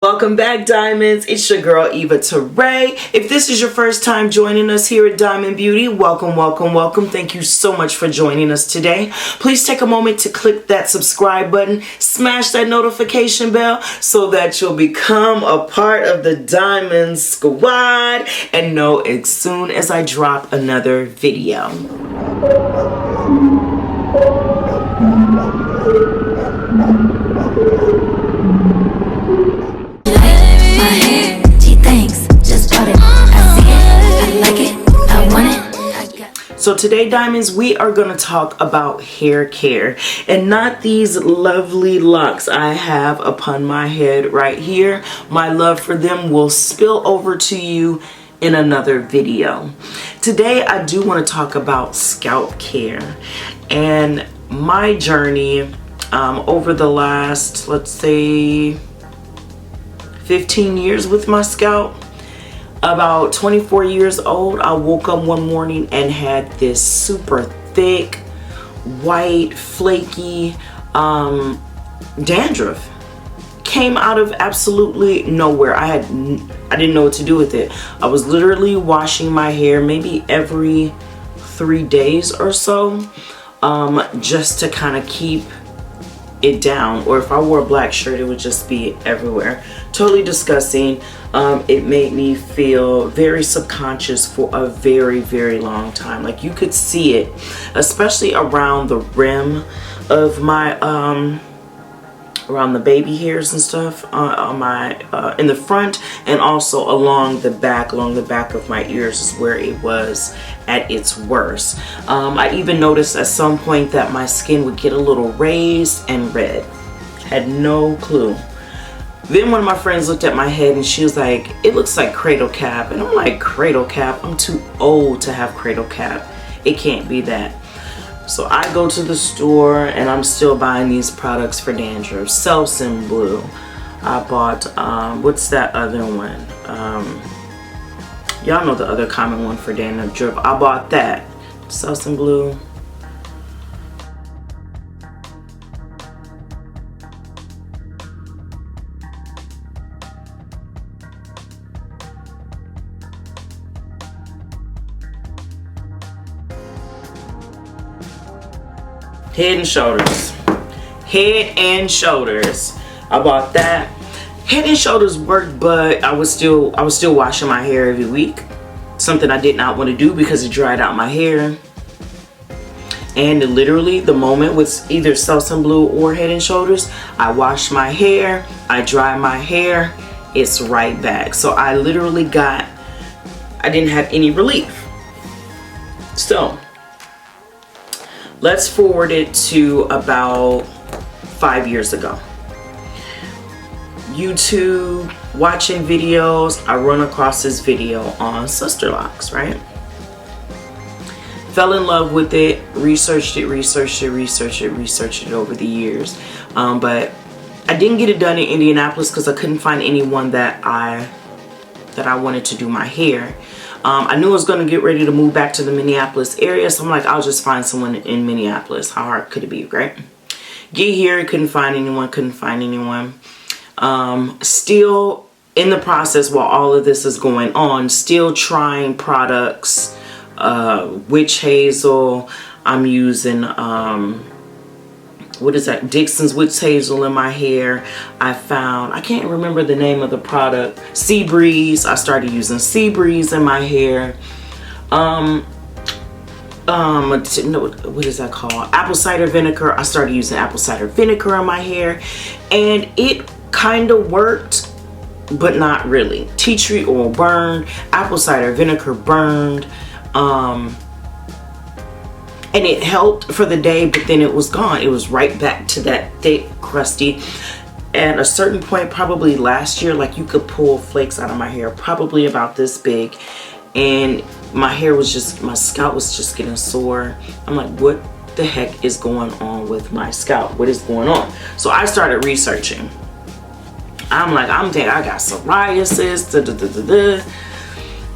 Welcome back, Diamonds. It's your girl, EVATARAE. If this is your first time joining us here at Diamond Beauty, welcome, welcome, welcome. Thank you so much for joining us today. Please take a moment to click that subscribe button, smash that notification bell so that you'll become a part of the Diamond Squad and know as soon as I drop another video. So today, Diamonds, we are going to talk about hair care and not these lovely locks I have upon my head right here. My love for them will spill over to you in another video. Today, I do want to talk about scalp care and my journey over the last, let's say, 15 years with my scalp. About 24 years old, I woke up one morning and had this super thick, white, flaky dandruff. Came out of absolutely nowhere. I didn't know what to do with it. I was literally washing my hair maybe every 3 days or so, just to kind of keep it down, or if I wore a black shirt it would just be everywhere. Totally disgusting. It made me feel very subconscious for a very, very long time. Like you could see it, especially around the rim of my around the baby hairs and stuff on my in the front, and also along the back of my ears is where it was at its worst. I even noticed at some point that my skin would get a little raised and red. Had no clue. Then one of my friends looked at my head and she was like, "It looks like cradle cap." And I'm like, "Cradle cap? I'm too old to have cradle cap. It can't be that." So I go to the store and I'm still buying these products for dandruff. Selsun Blue. I bought, what's that other one? Y'all know the other common one for dandruff. I bought that. Selsun Blue. Head and Shoulders. Head and Shoulders. I bought that. Head and Shoulders worked, but I was still washing my hair every week. Something I did not want to do because it dried out my hair. And literally the moment with either Selsun Blue or Head and Shoulders, I wash my hair, I dry my hair, it's right back. So I literally I didn't have any relief. So let's forward it to about 5 years ago. YouTube, watching videos, I run across this video on sister locks, right? Fell in love with it, researched it over the years. But I didn't get it done in Indianapolis because I couldn't find anyone that I wanted to do my hair. I knew I was going to get ready to move back to the Minneapolis area, so I'm like, I'll just find someone in Minneapolis. How hard could it be, right? Get here, couldn't find anyone. Still in the process while all of this is going on, still trying products. Witch Hazel. I'm using what is that? Dixon's Witch Hazel in my hair. I can't remember the name of the product. Sea Breeze. I started using Sea Breeze in my hair. What is that called? Apple cider vinegar. I started using apple cider vinegar in my hair, and it kind of worked, but not really. Tea tree oil burned. Apple cider vinegar burned. And it helped for the day, but then it was gone. It was right back to that thick, crusty. At a certain point, probably last year, like you could pull flakes out of my hair, probably about this big. And my scalp was just getting sore. I'm like, what the heck is going on with my scalp? What is going on? So I started researching. I'm like, I got psoriasis,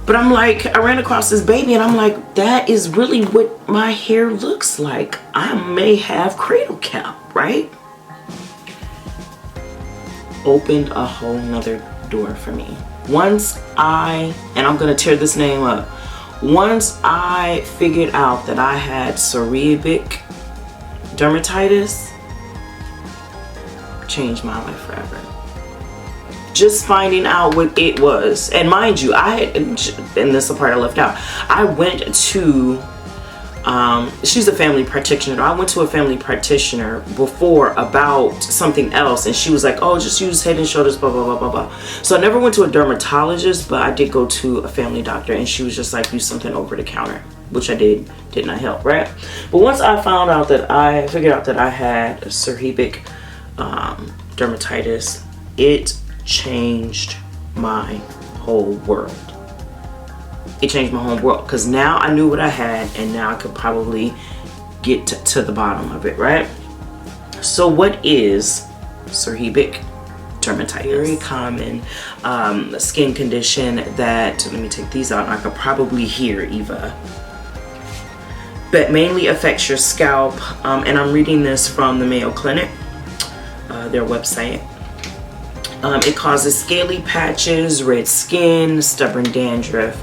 But I'm like, I ran across this baby and I'm like, that is really what my hair looks like. I may have cradle cap, right? opened a whole nother door for me. And I'm gonna tear this name up. Once I figured out that I had seborrheic dermatitis, changed my life forever. Just finding out what it was. And mind you, and this is the part I left out, I went to, she's a family practitioner. I went to a family practitioner before about something else, and she was like, oh, just use Head and Shoulders, blah, blah, blah, blah, blah. So I never went to a dermatologist, but I did go to a family doctor, and she was just like, use something over the counter, which I did not help, right? But once I found out that I figured out that I had seborrheic dermatitis, it changed my whole world. It changed my whole world, because now I knew what I had, and now I could probably get to the bottom of it, right? So what is seborrheic dermatitis? Very common skin condition that, let me take these out, and I could probably hear Eva, but mainly affects your scalp, and I'm reading this from the Mayo Clinic, their website. It causes scaly patches, red skin, stubborn dandruff.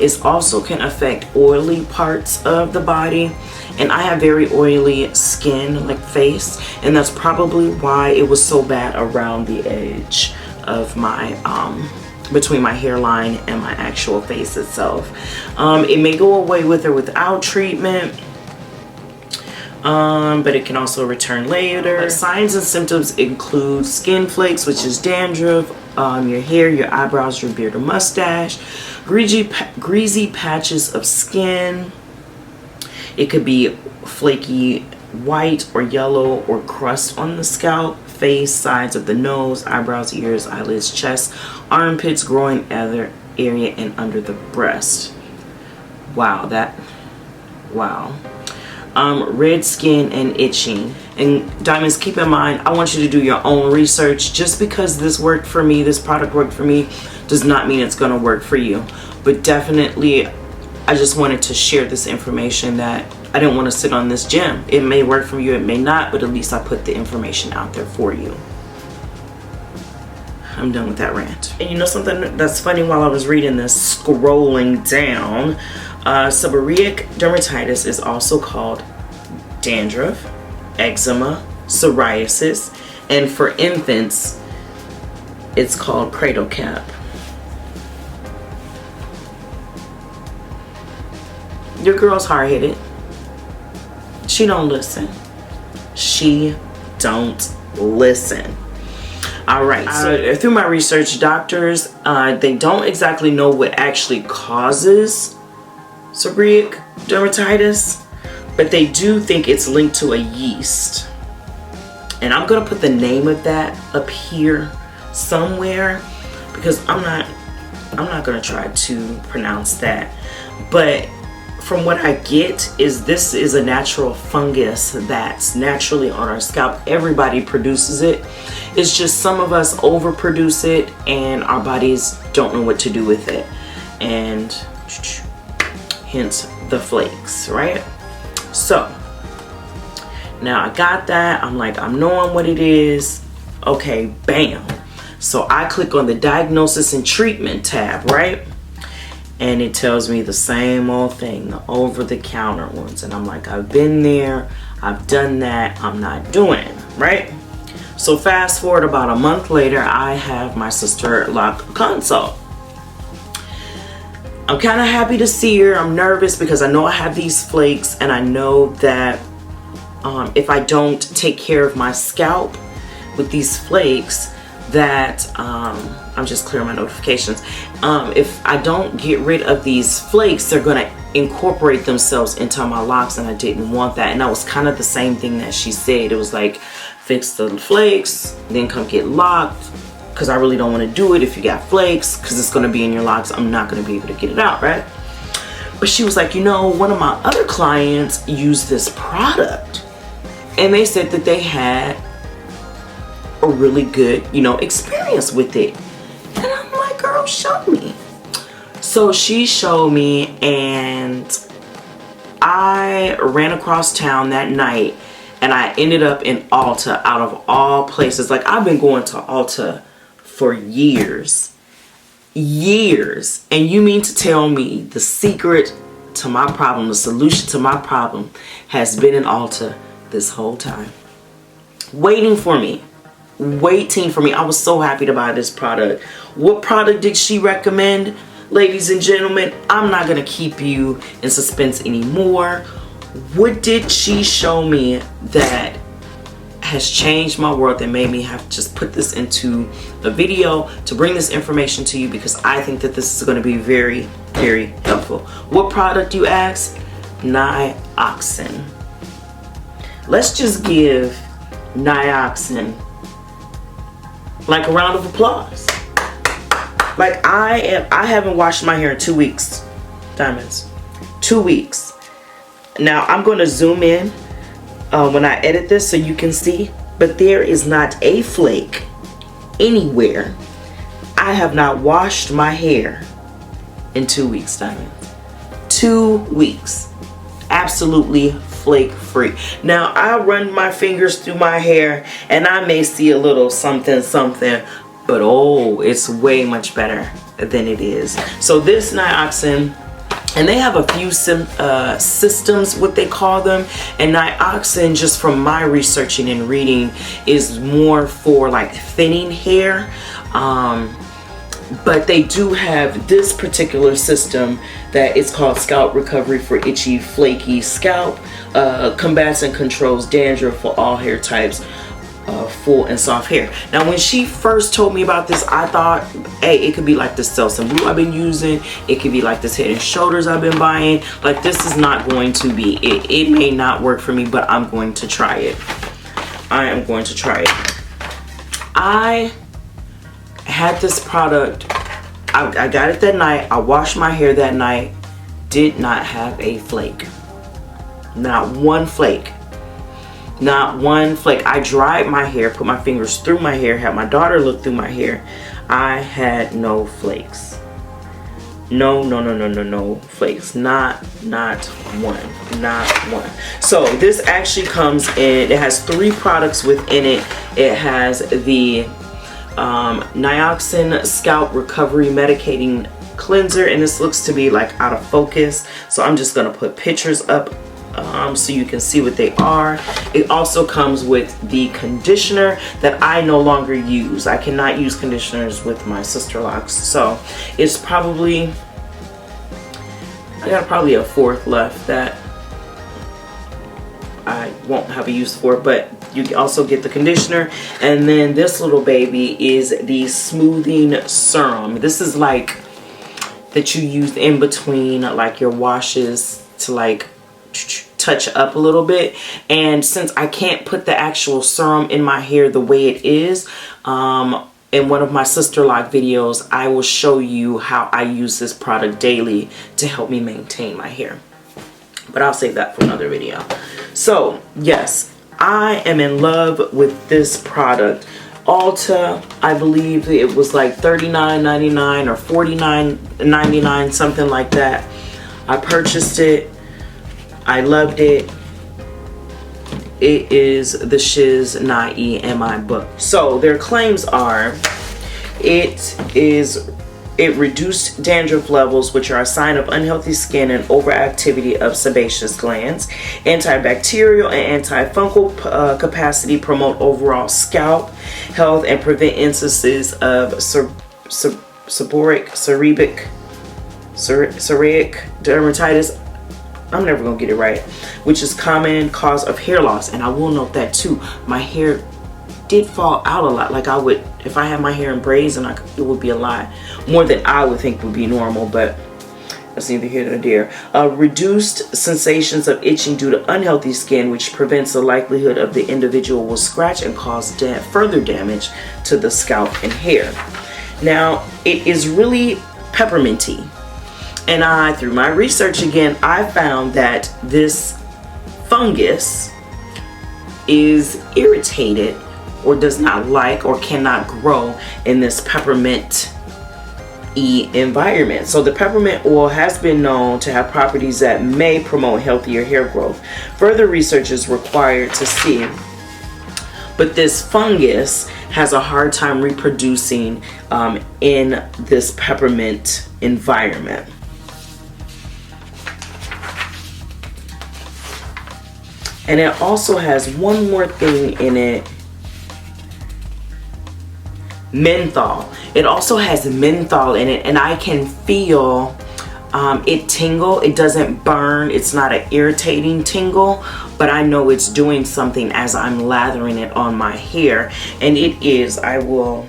It also can affect oily parts of the body, and I have very oily skin, like face, and that's probably why it was so bad around the edge of my between my hairline and my actual face itself. It may go away with or without treatment, but it can also return later. Signs and symptoms include skin flakes, which is dandruff, your hair, your eyebrows, your beard or mustache, greasy patches of skin. It could be flaky white or yellow or crust on the scalp, face, sides of the nose, eyebrows, ears, eyelids, chest, armpits, groin area, and under the breast. Wow. Red skin and itching. And diamonds, keep in mind, I want you to do your own research. Just because this worked for me, this product worked for me, does not mean it's going to work for you. But definitely, I just wanted to share this information that I didn't want to sit on this gem. It may work for you, it may not, but at least I put the information out there for you. I'm done with that rant. And you know something that's funny, while I was reading this, scrolling down, seborrheic dermatitis is also called dandruff, eczema, psoriasis, and for infants, it's called cradle cap. Your girl's hard-headed. She don't listen. She don't listen. All right, so through my research, doctors, they don't exactly know what actually causes seborrheic dermatitis, but they do think it's linked to a yeast. And I'm gonna put the name of that up here somewhere, because I'm not gonna try to pronounce that. But from what I get, is this is a natural fungus that's naturally on our scalp. Everybody produces it. It's just some of us overproduce it, and our bodies don't know what to do with it, and hence the flakes, right? So now I got that. I'm like, I'm knowing what it is. Okay, bam. So I click on the diagnosis and treatment tab, right? And it tells me the same old thing, the over-the-counter ones. And I'm like, I've been there, I've done that, I'm not doing it, right? So fast forward about a month later, I have my sister lock consult. I'm kind of happy to see her. I'm nervous because I know I have these flakes, and I know that if I don't take care of my scalp with these flakes, that I'm just clearing my notifications. If I don't get rid of these flakes, they're gonna incorporate themselves into my locks, and I didn't want that. And that was kind of the same thing that she said. It was like, fix the flakes, then come get locked, because I really don't want to do it if you got flakes, because it's going to be in your locks. I'm not going to be able to get it out, right? But she was like, you know, one of my other clients used this product, and they said that they had a really good, you know, experience with it. And I'm like, girl, show me. So she showed me, and I ran across town that night And I ended up in Ulta, out of all places. Like, I've been going to Ulta for years. Years. And you mean to tell me the secret to my problem, the solution to my problem, has been in Ulta this whole time? Waiting for me. Waiting for me. I was so happy to buy this product. What product did she recommend? Ladies and gentlemen, I'm not going to keep you in suspense anymore. What did she show me that has changed my world, that made me have to just put this into a video to bring this information to you, because I think that this is going to be very, very helpful. What product, you ask? Nioxin. Let's just give Nioxin like a round of applause. Like, I haven't washed my hair in 2 weeks, Diamonds. 2 weeks. Now, I'm going to zoom in when I edit this so you can see, but there is not a flake anywhere. I have not washed my hair in 2 weeks, Diamonds. 2 weeks. Absolutely flake free. Now, I run my fingers through my hair and I may see a little something, but oh, it's way much better than it is. So this Nioxin, and they have a few systems, what they call them, and Nioxin, just from my researching and reading, is more for like thinning hair. But they do have this particular system that it's called Scalp Recovery for Itchy, Flaky Scalp. Combats and controls dandruff for all hair types, full and soft hair. Now, when she first told me about this, I thought, hey, it could be like this Selsun Blue I've been using. It could be like this Head and Shoulders I've been buying. Like, this is not going to be it. It may not work for me, but I'm going to try it. I am going to try it. I had this product. I got it that night. I washed my hair that night. Did not have a flake. Not one flake. Not one flake. I dried my hair, put my fingers through my hair, had my daughter look through my hair. I had no flakes. No flakes. Not one. Not one. So this actually comes in, it has 3 products within it. It has the Nioxin Scalp Recovery Medicating Cleanser, and this looks to be like out of focus, so I'm just gonna put pictures up so you can see what they are. It also comes with the conditioner that I no longer use. I cannot use conditioners with my sister locks, so it's probably, I got probably a 4th left that I won't have a use for, but you can also get the conditioner. And then this little baby is the smoothing serum. This is like that you use in between like your washes to like touch up a little bit. And since I can't put the actual serum in my hair the way it is, in one of my sister lock videos, I will show you how I use this product daily to help me maintain my hair. But I'll save that for another video. So yes, I am in love with this product. Ulta, I believe it was like $39.99 or $49.99, something like that. I purchased it. I loved it. It is the shiz Nai in my book. So their claims are, it reduced dandruff levels, which are a sign of unhealthy skin and overactivity of sebaceous glands. Antibacterial and antifungal capacity promote overall scalp health and prevent instances of seborrheic dermatitis. I'm never gonna get it right, which is common cause of hair loss. And I will note that too, my hair did fall out a lot. Like, I would, if I had my hair in braids, and it would be a lot more than I would think would be normal, but that's neither here nor there. Reduced sensations of itching due to unhealthy skin, which prevents the likelihood of the individual will scratch and cause further damage to the scalp and hair. Now, it is really pepperminty. And through my research again, I found that this fungus is irritated or does not like or cannot grow in this peppermint-y environment. So the peppermint oil has been known to have properties that may promote healthier hair growth. Further research is required to see, but this fungus has a hard time reproducing in this peppermint environment. And it also has one more thing in it. Menthol. It also has menthol in it, and I can feel it tingle. It doesn't burn. It's not an irritating tingle, but I know it's doing something as I'm lathering it on my hair. And it is, I will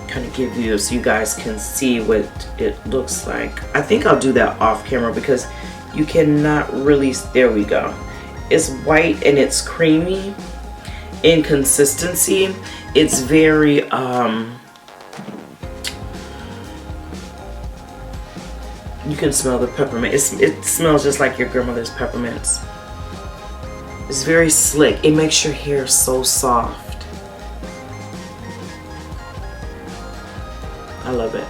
kind of give you so you guys can see what it looks like. I think I'll do that off camera because you cannot really, there we go. It's white and it's creamy in consistency. It's very, you can smell the peppermint. It smells just like your grandmother's peppermints. It's very slick. It makes your hair so soft. I love it.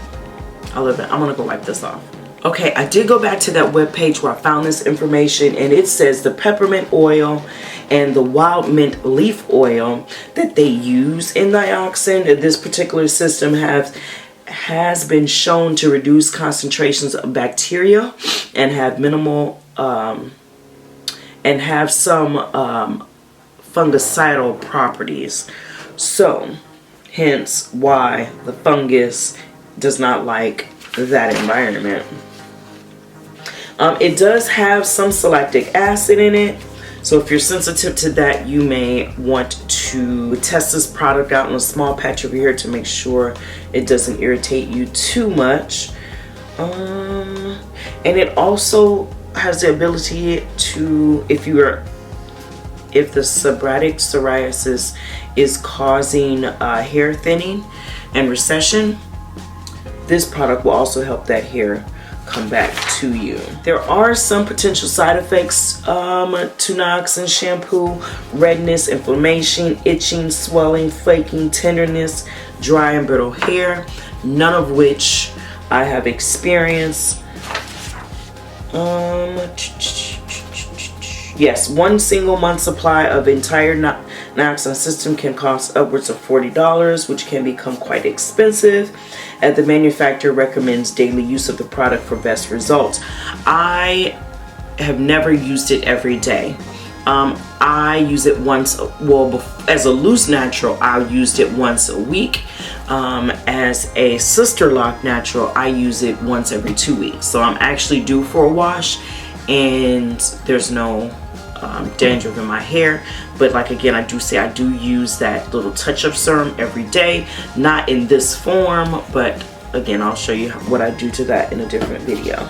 I love it. I'm gonna go wipe this off. Okay, I did go back to that webpage where I found this information, and it says the peppermint oil and the wild mint leaf oil that they use in Nioxin, this particular system has been shown to reduce concentrations of bacteria and have minimal and have some fungicidal properties. So hence why the fungus does not like that environment. It does have some lactic acid in it, so if you're sensitive to that, you may want to test this product out in a small patch of your hair to make sure it doesn't irritate you too much. And it also has the ability to, if the seborrheic psoriasis is causing hair thinning and recession, this product will also help that hair come back to you. There are some potential side effects to Nioxin shampoo: redness, inflammation, itching, swelling, flaking, tenderness, dry and brittle hair, none of which I have experienced. Yes, one single month supply of entire Nioxin system can cost upwards of $40, which can become quite expensive, and the manufacturer recommends daily use of the product for best results. I have never used it every day. I use it once, well, as a loose natural, I used it once a week. As a sister lock natural, I use it once every 2 weeks. So I'm actually due for a wash, and there's no dandruff in my hair. But like again, I do use that little touch-up serum every day, not in this form, but again, I'll show you what I do to that in a different video.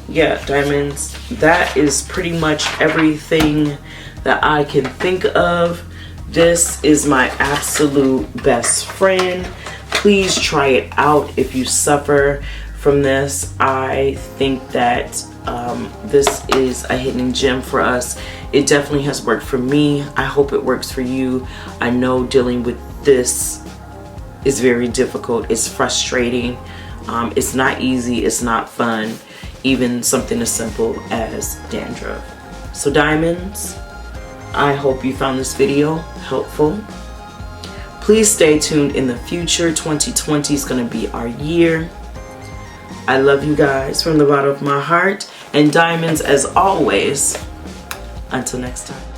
Yeah, diamonds, that is pretty much everything that I can think of. This is my absolute best friend. Please try it out if you suffer from this. I think that this is a hidden gem for us. It definitely has worked for me. I hope it works for you. I know dealing with this is very difficult. It's frustrating. It's not easy. It's not fun. Even something as simple as dandruff. So diamonds, I hope you found this video helpful. Please stay tuned in the future. 2020 is going to be our year. I love you guys from the bottom of my heart. And diamonds, as always, until next time.